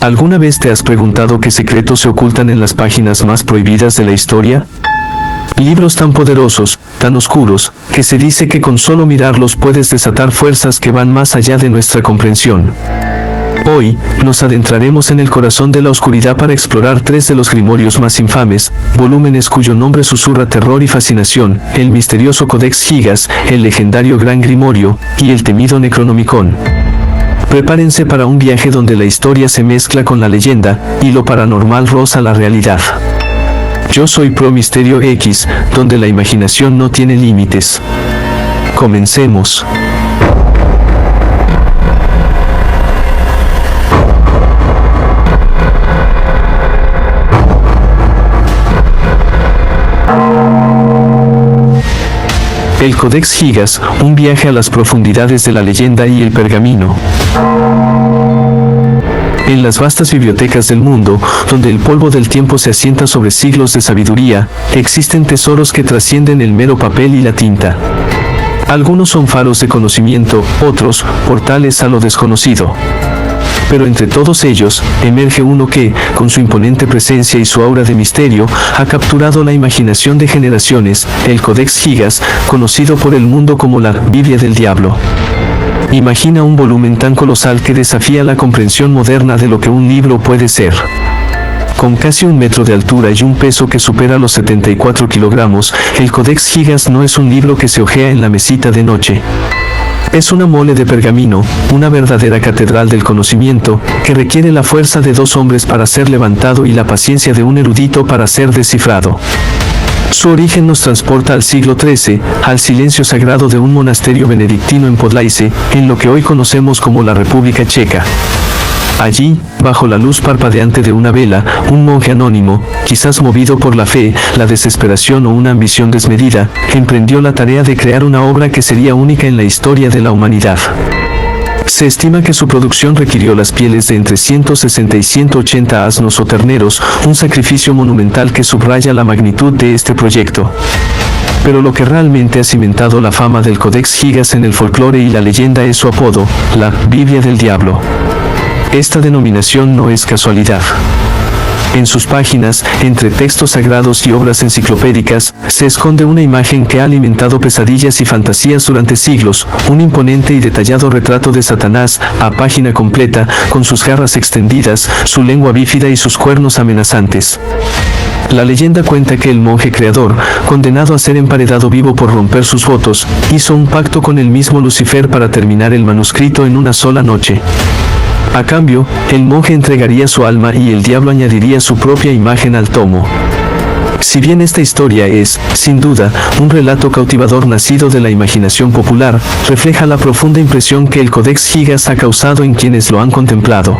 ¿Alguna vez te has preguntado qué secretos se ocultan en las páginas más prohibidas de la historia? Libros tan poderosos, tan oscuros, que se dice que con solo mirarlos puedes desatar fuerzas que van más allá de nuestra comprensión. Hoy, nos adentraremos en el corazón de la oscuridad para explorar tres de los grimorios más infames, volúmenes cuyo nombre susurra terror y fascinación: el misterioso Codex Gigas, el legendario Gran Grimorio, y el temido Necronomicon. Prepárense para un viaje donde la historia se mezcla con la leyenda, y lo paranormal roza la realidad. Yo soy Pro Misterio X, donde la imaginación no tiene límites. Comencemos. El Codex Gigas, un viaje a las profundidades de la leyenda y el pergamino. En las vastas bibliotecas del mundo, donde el polvo del tiempo se asienta sobre siglos de sabiduría, existen tesoros que trascienden el mero papel y la tinta. Algunos son faros de conocimiento, otros, portales a lo desconocido. Pero entre todos ellos, emerge uno que, con su imponente presencia y su aura de misterio, ha capturado la imaginación de generaciones: el Codex Gigas, conocido por el mundo como la Biblia del Diablo. Imagina un volumen tan colosal que desafía la comprensión moderna de lo que un libro puede ser. Con casi 1 metro de altura y un peso que supera los 74 kilogramos, el Codex Gigas no es un libro que se hojea en la mesita de noche. Es una mole de pergamino, una verdadera catedral del conocimiento, que requiere la fuerza de 2 hombres para ser levantado y la paciencia de un erudito para ser descifrado. Su origen nos transporta al siglo XIII, al silencio sagrado de un monasterio benedictino en Podlaice, en lo que hoy conocemos como la República Checa. Allí, bajo la luz parpadeante de una vela, un monje anónimo, quizás movido por la fe, la desesperación o una ambición desmedida, emprendió la tarea de crear una obra que sería única en la historia de la humanidad. Se estima que su producción requirió las pieles de entre 160 y 180 asnos o terneros, un sacrificio monumental que subraya la magnitud de este proyecto. Pero lo que realmente ha cimentado la fama del Codex Gigas en el folclore y la leyenda es su apodo, la Biblia del Diablo. Esta denominación no es casualidad. En sus páginas, entre textos sagrados y obras enciclopédicas, se esconde una imagen que ha alimentado pesadillas y fantasías durante siglos: un imponente y detallado retrato de Satanás, a página completa, con sus garras extendidas, su lengua bífida y sus cuernos amenazantes. La leyenda cuenta que el monje creador, condenado a ser emparedado vivo por romper sus votos, hizo un pacto con el mismo Lucifer para terminar el manuscrito en una sola noche. A cambio, el monje entregaría su alma y el diablo añadiría su propia imagen al tomo. Si bien esta historia es, sin duda, un relato cautivador nacido de la imaginación popular, refleja la profunda impresión que el Codex Gigas ha causado en quienes lo han contemplado.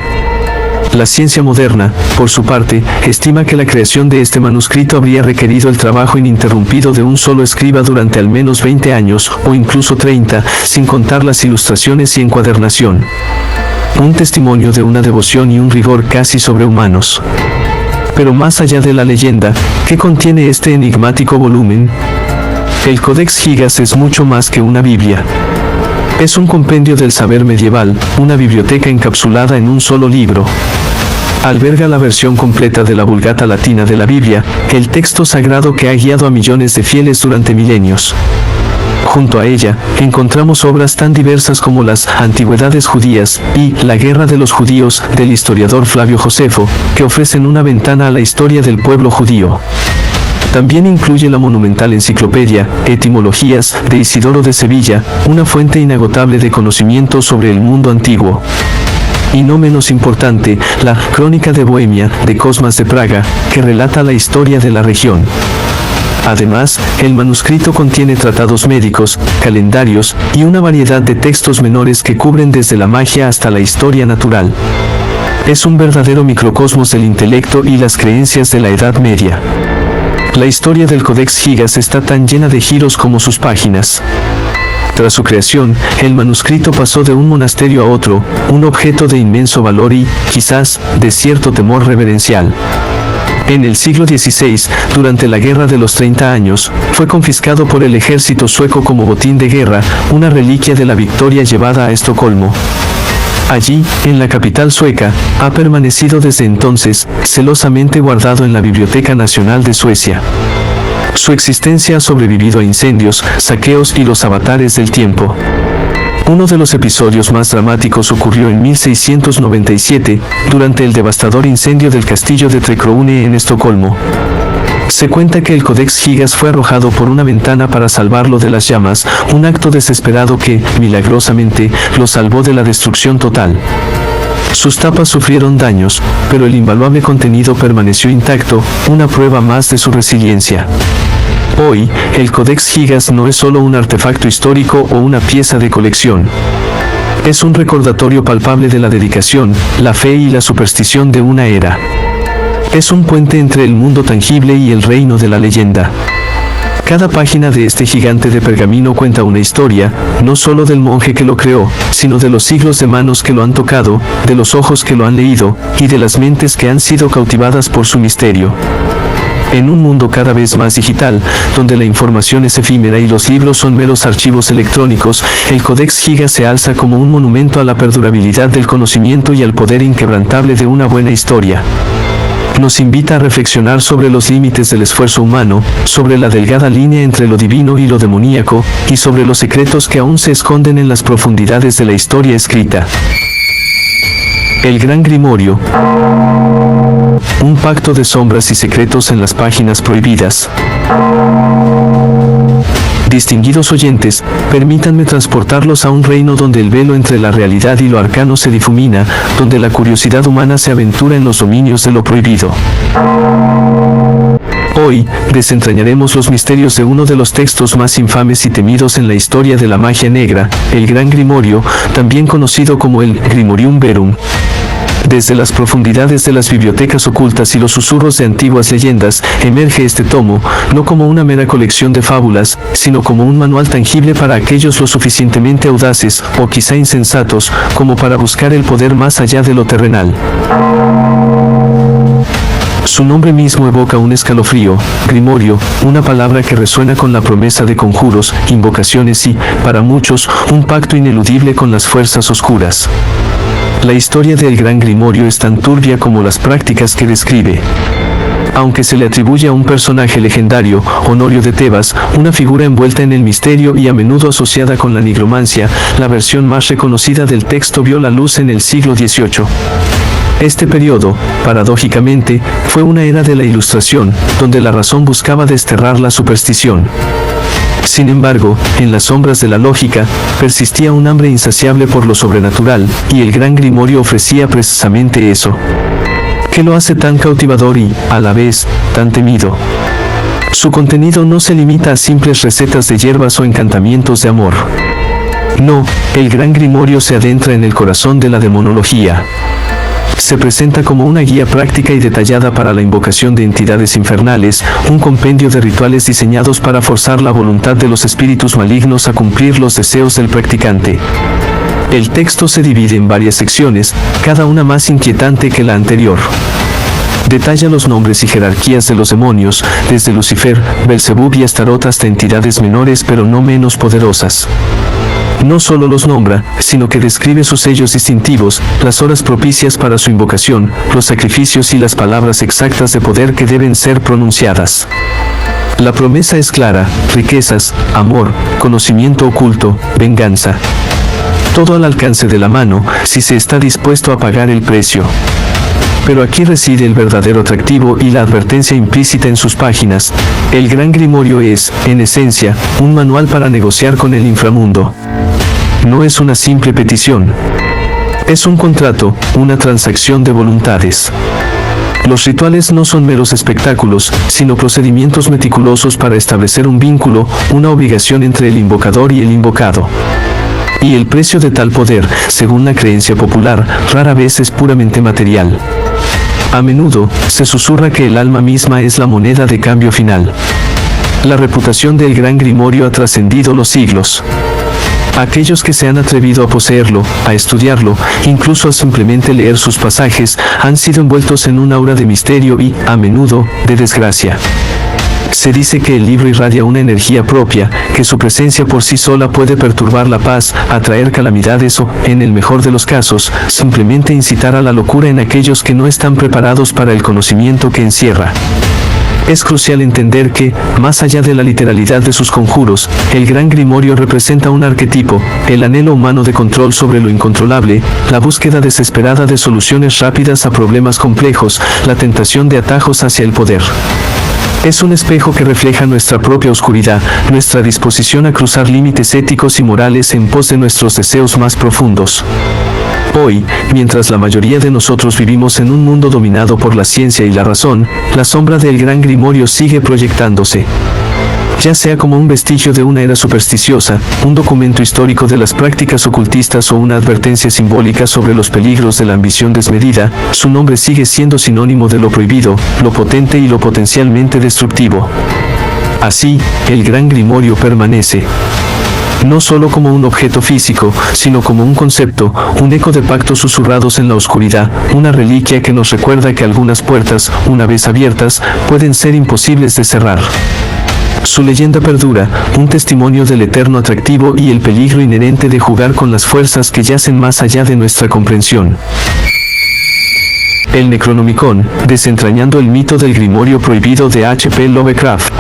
La ciencia moderna, por su parte, estima que la creación de este manuscrito habría requerido el trabajo ininterrumpido de un solo escriba durante al menos 20 años, o incluso 30, sin contar las ilustraciones y encuadernación. Un testimonio de una devoción y un rigor casi sobrehumanos. Pero más allá de la leyenda, ¿qué contiene este enigmático volumen? El Codex Gigas es mucho más que una Biblia. Es un compendio del saber medieval, una biblioteca encapsulada en un solo libro. Alberga la versión completa de la Vulgata latina de la Biblia, el texto sagrado que ha guiado a millones de fieles durante milenios. Junto a ella, encontramos obras tan diversas como las Antigüedades judías y La guerra de los judíos, del historiador Flavio Josefo, que ofrecen una ventana a la historia del pueblo judío. También incluye la monumental enciclopedia Etimologías, de Isidoro de Sevilla, una fuente inagotable de conocimiento sobre el mundo antiguo. Y no menos importante, la Crónica de Bohemia, de Cosmas de Praga, que relata la historia de la región. Además, el manuscrito contiene tratados médicos, calendarios, y una variedad de textos menores que cubren desde la magia hasta la historia natural. Es un verdadero microcosmos del intelecto y las creencias de la Edad Media. La historia del Codex Gigas está tan llena de giros como sus páginas. Tras su creación, el manuscrito pasó de un monasterio a otro, un objeto de inmenso valor y, quizás, de cierto temor reverencial. En el siglo XVI, durante la Guerra de los 30 Años, fue confiscado por el ejército sueco como botín de guerra, una reliquia de la victoria llevada a Estocolmo. Allí, en la capital sueca, ha permanecido desde entonces, celosamente guardado en la Biblioteca Nacional de Suecia. Su existencia ha sobrevivido a incendios, saqueos y los avatares del tiempo. Uno de los episodios más dramáticos ocurrió en 1697, durante el devastador incendio del castillo de Trecroune en Estocolmo. Se cuenta que el Codex Gigas fue arrojado por una ventana para salvarlo de las llamas, un acto desesperado que, milagrosamente, lo salvó de la destrucción total. Sus tapas sufrieron daños, pero el invaluable contenido permaneció intacto, una prueba más de su resiliencia. Hoy, el Codex Gigas no es solo un artefacto histórico o una pieza de colección. Es un recordatorio palpable de la dedicación, la fe y la superstición de una era. Es un puente entre el mundo tangible y el reino de la leyenda. Cada página de este gigante de pergamino cuenta una historia, no solo del monje que lo creó, sino de los siglos de manos que lo han tocado, de los ojos que lo han leído, y de las mentes que han sido cautivadas por su misterio. En un mundo cada vez más digital, donde la información es efímera y los libros son meros archivos electrónicos, el Codex Gigas se alza como un monumento a la perdurabilidad del conocimiento y al poder inquebrantable de una buena historia. Nos invita a reflexionar sobre los límites del esfuerzo humano, sobre la delgada línea entre lo divino y lo demoníaco, y sobre los secretos que aún se esconden en las profundidades de la historia escrita. El Gran Grimorio. Un pacto de sombras y secretos en las páginas prohibidas. Distinguidos oyentes, permítanme transportarlos a un reino donde el velo entre la realidad y lo arcano se difumina, donde la curiosidad humana se aventura en los dominios de lo prohibido. Hoy, desentrañaremos los misterios de uno de los textos más infames y temidos en la historia de la magia negra, el Gran Grimorio, también conocido como el Grimorium Verum. Desde las profundidades de las bibliotecas ocultas y los susurros de antiguas leyendas, emerge este tomo, no como una mera colección de fábulas, sino como un manual tangible para aquellos lo suficientemente audaces, o quizá insensatos, como para buscar el poder más allá de lo terrenal. Su nombre mismo evoca un escalofrío, grimorio, una palabra que resuena con la promesa de conjuros, invocaciones y, para muchos, un pacto ineludible con las fuerzas oscuras. La historia del Gran Grimorio es tan turbia como las prácticas que describe. Aunque se le atribuye a un personaje legendario, Honorio de Tebas, una figura envuelta en el misterio y a menudo asociada con la nigromancia, la versión más reconocida del texto vio la luz en el siglo XVIII. Este periodo, paradójicamente, fue una era de la Ilustración, donde la razón buscaba desterrar la superstición. Sin embargo, en las sombras de la lógica, persistía un hambre insaciable por lo sobrenatural, y el Gran Grimorio ofrecía precisamente eso. ¿Qué lo hace tan cautivador y, a la vez, tan temido? Su contenido no se limita a simples recetas de hierbas o encantamientos de amor. No, el Gran Grimorio se adentra en el corazón de la demonología. Se presenta como una guía práctica y detallada para la invocación de entidades infernales, un compendio de rituales diseñados para forzar la voluntad de los espíritus malignos a cumplir los deseos del practicante. El texto se divide en varias secciones, cada una más inquietante que la anterior. Detalla los nombres y jerarquías de los demonios, desde Lucifer, Belzebub y Astarot hasta entidades menores pero no menos poderosas. No solo los nombra, sino que describe sus sellos distintivos, las horas propicias para su invocación, los sacrificios y las palabras exactas de poder que deben ser pronunciadas. La promesa es clara: riquezas, amor, conocimiento oculto, venganza. Todo al alcance de la mano, si se está dispuesto a pagar el precio. Pero aquí reside el verdadero atractivo y la advertencia implícita en sus páginas. El Gran Grimorio es, en esencia, un manual para negociar con el inframundo. No es una simple petición. Es un contrato, una transacción de voluntades. Los rituales no son meros espectáculos, sino procedimientos meticulosos para establecer un vínculo, una obligación entre el invocador y el invocado. Y el precio de tal poder, según la creencia popular, rara vez es puramente material. A menudo, se susurra que el alma misma es la moneda de cambio final. La reputación del Gran Grimorio ha trascendido los siglos. Aquellos que se han atrevido a poseerlo, a estudiarlo, incluso a simplemente leer sus pasajes, han sido envueltos en un aura de misterio y, a menudo, de desgracia. Se dice que el libro irradia una energía propia, que su presencia por sí sola puede perturbar la paz, atraer calamidades o, en el mejor de los casos, simplemente incitar a la locura en aquellos que no están preparados para el conocimiento que encierra. Es crucial entender que, más allá de la literalidad de sus conjuros, el Gran Grimorio representa un arquetipo, el anhelo humano de control sobre lo incontrolable, la búsqueda desesperada de soluciones rápidas a problemas complejos, la tentación de atajos hacia el poder. Es un espejo que refleja nuestra propia oscuridad, nuestra disposición a cruzar límites éticos y morales en pos de nuestros deseos más profundos. Hoy, mientras la mayoría de nosotros vivimos en un mundo dominado por la ciencia y la razón, la sombra del Gran Grimorio sigue proyectándose. Ya sea como un vestigio de una era supersticiosa, un documento histórico de las prácticas ocultistas o una advertencia simbólica sobre los peligros de la ambición desmedida, su nombre sigue siendo sinónimo de lo prohibido, lo potente y lo potencialmente destructivo. Así, el Gran Grimorio permanece. No solo como un objeto físico, sino como un concepto, un eco de pactos susurrados en la oscuridad, una reliquia que nos recuerda que algunas puertas, una vez abiertas, pueden ser imposibles de cerrar. Su leyenda perdura, un testimonio del eterno atractivo y el peligro inherente de jugar con las fuerzas que yacen más allá de nuestra comprensión. El Necronomicon, desentrañando el mito del Grimorio prohibido de H.P. Lovecraft.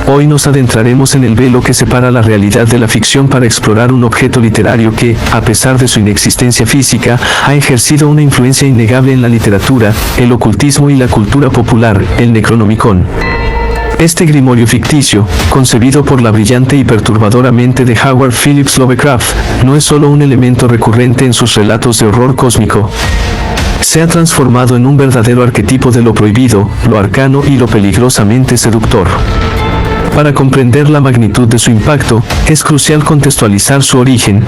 Hoy nos adentraremos en el velo que separa la realidad de la ficción para explorar un objeto literario que, a pesar de su inexistencia física, ha ejercido una influencia innegable en la literatura, el ocultismo y la cultura popular, el Necronomicon. Este grimorio ficticio, concebido por la brillante y perturbadora mente de Howard Phillips Lovecraft, no es solo un elemento recurrente en sus relatos de horror cósmico. Se ha transformado en un verdadero arquetipo de lo prohibido, lo arcano y lo peligrosamente seductor. Para comprender la magnitud de su impacto, es crucial contextualizar su origen.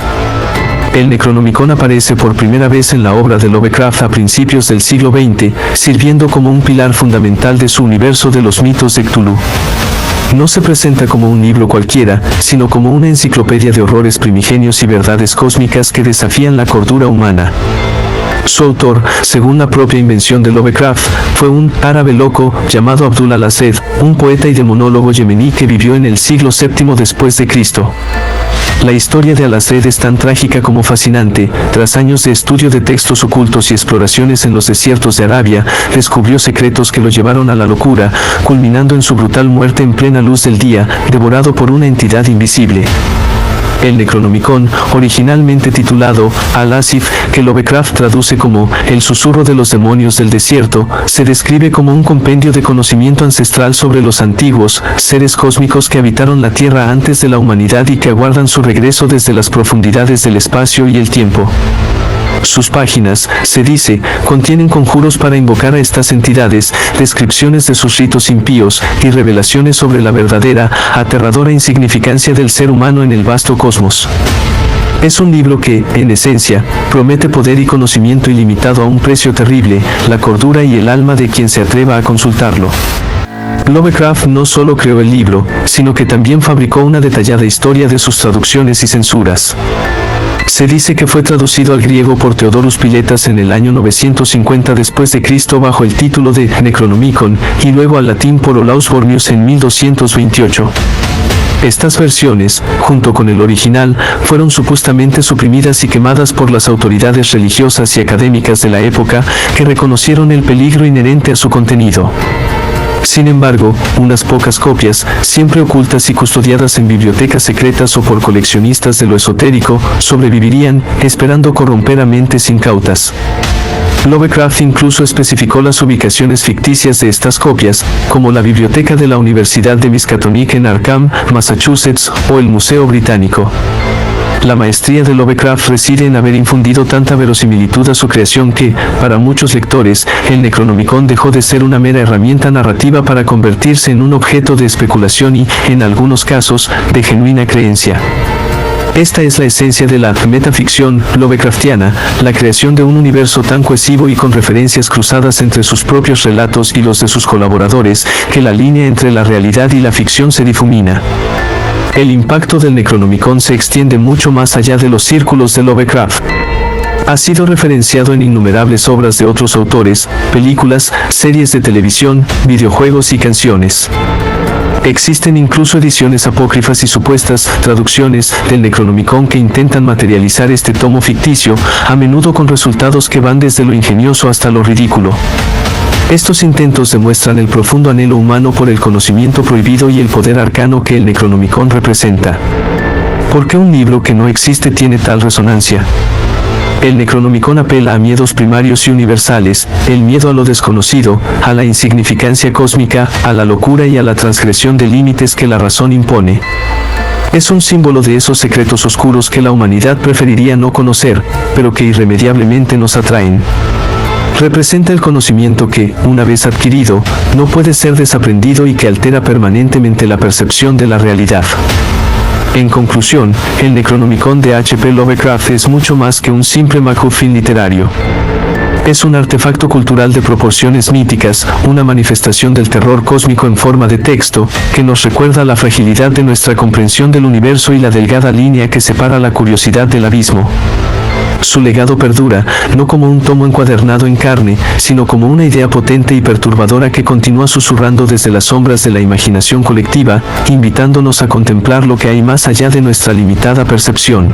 El Necronomicon aparece por primera vez en la obra de Lovecraft a principios del siglo XX, sirviendo como un pilar fundamental de su universo de los mitos de Cthulhu. No se presenta como un libro cualquiera, sino como una enciclopedia de horrores primigenios y verdades cósmicas que desafían la cordura humana. Su autor, según la propia invención de Lovecraft, fue un árabe loco llamado Abdul al-Azed, un poeta y demonólogo yemení que vivió en el siglo VII después de Cristo. La historia de Al-Azed es tan trágica como fascinante. Tras años de estudio de textos ocultos y exploraciones en los desiertos de Arabia, descubrió secretos que lo llevaron a la locura, culminando en su brutal muerte en plena luz del día, devorado por una entidad invisible. El Necronomicon, originalmente titulado Al-Asif, que Lovecraft traduce como El susurro de los demonios del desierto, se describe como un compendio de conocimiento ancestral sobre los antiguos seres cósmicos que habitaron la Tierra antes de la humanidad y que aguardan su regreso desde las profundidades del espacio y el tiempo. Sus páginas, se dice, contienen conjuros para invocar a estas entidades, descripciones de sus ritos impíos y revelaciones sobre la verdadera, aterradora insignificancia del ser humano en el vasto cosmos. Es un libro que, en esencia, promete poder y conocimiento ilimitado a un precio terrible, la cordura y el alma de quien se atreva a consultarlo. Lovecraft no solo creó el libro, sino que también fabricó una detallada historia de sus traducciones y censuras. Se dice que fue traducido al griego por Theodorus Piletas en el año 950 después de Cristo bajo el título de Necronomicon, y luego al latín por Olaus Bormius en 1228. Estas versiones, junto con el original, fueron supuestamente suprimidas y quemadas por las autoridades religiosas y académicas de la época, que reconocieron el peligro inherente a su contenido. Sin embargo, unas pocas copias, siempre ocultas y custodiadas en bibliotecas secretas o por coleccionistas de lo esotérico, sobrevivirían, esperando corromper a mentes incautas. Lovecraft incluso especificó las ubicaciones ficticias de estas copias, como la biblioteca de la Universidad de Miskatonic en Arkham, Massachusetts, o el Museo Británico. La maestría de Lovecraft reside en haber infundido tanta verosimilitud a su creación que, para muchos lectores, el Necronomicon dejó de ser una mera herramienta narrativa para convertirse en un objeto de especulación y, en algunos casos, de genuina creencia. Esta es la esencia de la metaficción Lovecraftiana, la creación de un universo tan cohesivo y con referencias cruzadas entre sus propios relatos y los de sus colaboradores, que la línea entre la realidad y la ficción se difumina. El impacto del Necronomicon se extiende mucho más allá de los círculos de Lovecraft. Ha sido referenciado en innumerables obras de otros autores, películas, series de televisión, videojuegos y canciones. Existen incluso ediciones apócrifas y supuestas traducciones del Necronomicon que intentan materializar este tomo ficticio, a menudo con resultados que van desde lo ingenioso hasta lo ridículo. Estos intentos demuestran el profundo anhelo humano por el conocimiento prohibido y el poder arcano que el Necronomicon representa. ¿Por qué un libro que no existe tiene tal resonancia? El Necronomicon apela a miedos primarios y universales, el miedo a lo desconocido, a la insignificancia cósmica, a la locura y a la transgresión de límites que la razón impone. Es un símbolo de esos secretos oscuros que la humanidad preferiría no conocer, pero que irremediablemente nos atraen. Representa el conocimiento que, una vez adquirido, no puede ser desaprendido y que altera permanentemente la percepción de la realidad. En conclusión, el Necronomicon de H.P. Lovecraft es mucho más que un simple MacGuffin literario. Es un artefacto cultural de proporciones míticas, una manifestación del terror cósmico en forma de texto, que nos recuerda la fragilidad de nuestra comprensión del universo y la delgada línea que separa la curiosidad del abismo. Su legado perdura, no como un tomo encuadernado en carne, sino como una idea potente y perturbadora que continúa susurrando desde las sombras de la imaginación colectiva, invitándonos a contemplar lo que hay más allá de nuestra limitada percepción.